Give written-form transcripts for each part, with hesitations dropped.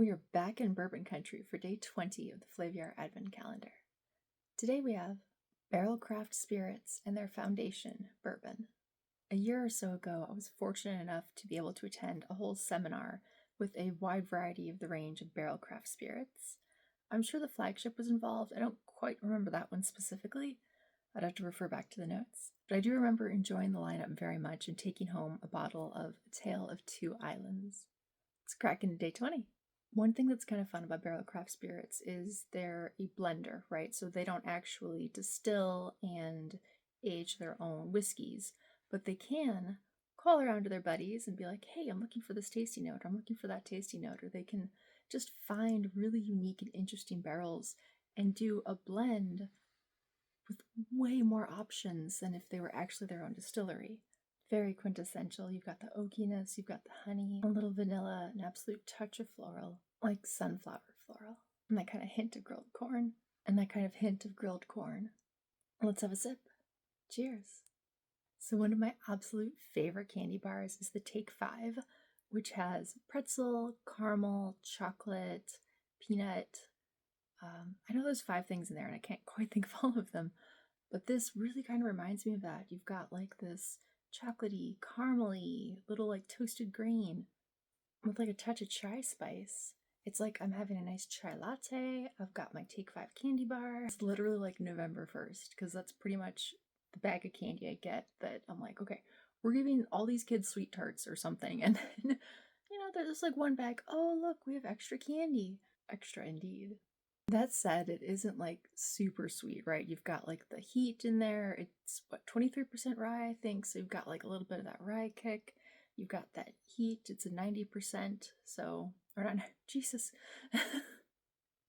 We are back in Bourbon country for day 20 of the Flaviar Advent Calendar. Today we have barrel craft spirits and their foundation, bourbon. A year or so ago, I was fortunate enough to be able to attend a whole seminar with a wide variety of the range of barrel craft spirits. I'm sure the flagship was involved. I don't quite remember that one specifically. I'd have to refer back to the notes. But I do remember enjoying the lineup very much and taking home a bottle of A Tale of Two Islands. Let's crack into day 20. One thing that's kind of fun about barrel craft spirits is they're a blender, right? So they don't actually distill and age their own whiskeys, but they can call around to their buddies and be like, hey, I'm looking for this tasty note, or I'm looking for that tasty note, or they can just find really unique and interesting barrels and do a blend with way more options than if they were actually their own distillery. Very quintessential. You've got the oakiness, you've got the honey, a little vanilla, an absolute touch of floral, like sunflower floral, and that kind of hint of grilled corn, and that kind of hint of grilled corn. Let's have a sip. Cheers. So one of my absolute favorite candy bars is the Take 5, which has pretzel, caramel, chocolate, peanut. I know there's 5 things in there, and I can't quite think of all of them, but this really kind of reminds me of that. You've got like this chocolatey, caramely, little like toasted grain with like a touch of chai spice. It's like I'm having a nice chai latte. I've got my Take 5 candy bar. It's literally like November 1st because that's pretty much the bag of candy I get that I'm like, okay, we're giving all these kids sweet tarts or something. And then, there's like one bag. Oh, look, we have extra candy. Extra indeed. That said, it isn't like super sweet, right? You've got like the heat in there. It's 23% rye, I think. So you've got like a little bit of that rye kick. You've got that heat. It's a 90%. So, or not, Jesus,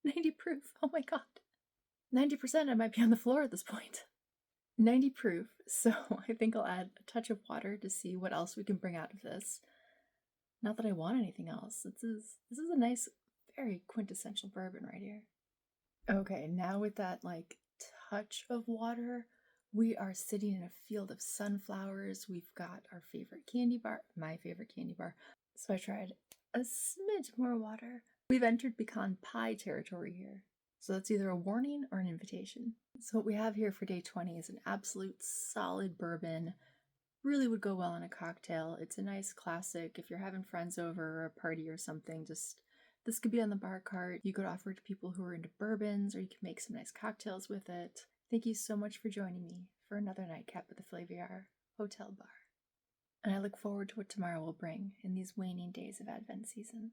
90 proof. Oh my God. 90%, I might be on the floor at this point. 90 proof. So I think I'll add a touch of water to see what else we can bring out of this. Not that I want anything else. This is a nice, very quintessential bourbon right here. Okay, now with that like touch of water, we are sitting in a field of sunflowers. We've got our favorite candy bar, my favorite candy bar. So I tried a smidge more water. We've entered pecan pie territory here. So that's either a warning or an invitation. So what we have here for day 20 is an absolute solid bourbon. Really would go well in a cocktail. It's a nice classic. If you're having friends over or a party or something, this could be on the bar cart. You could offer it to people who are into bourbons, or you could make some nice cocktails with it. Thank you so much for joining me for another nightcap at the Flaviar Hotel Bar. And I look forward to what tomorrow will bring in these waning days of Advent season.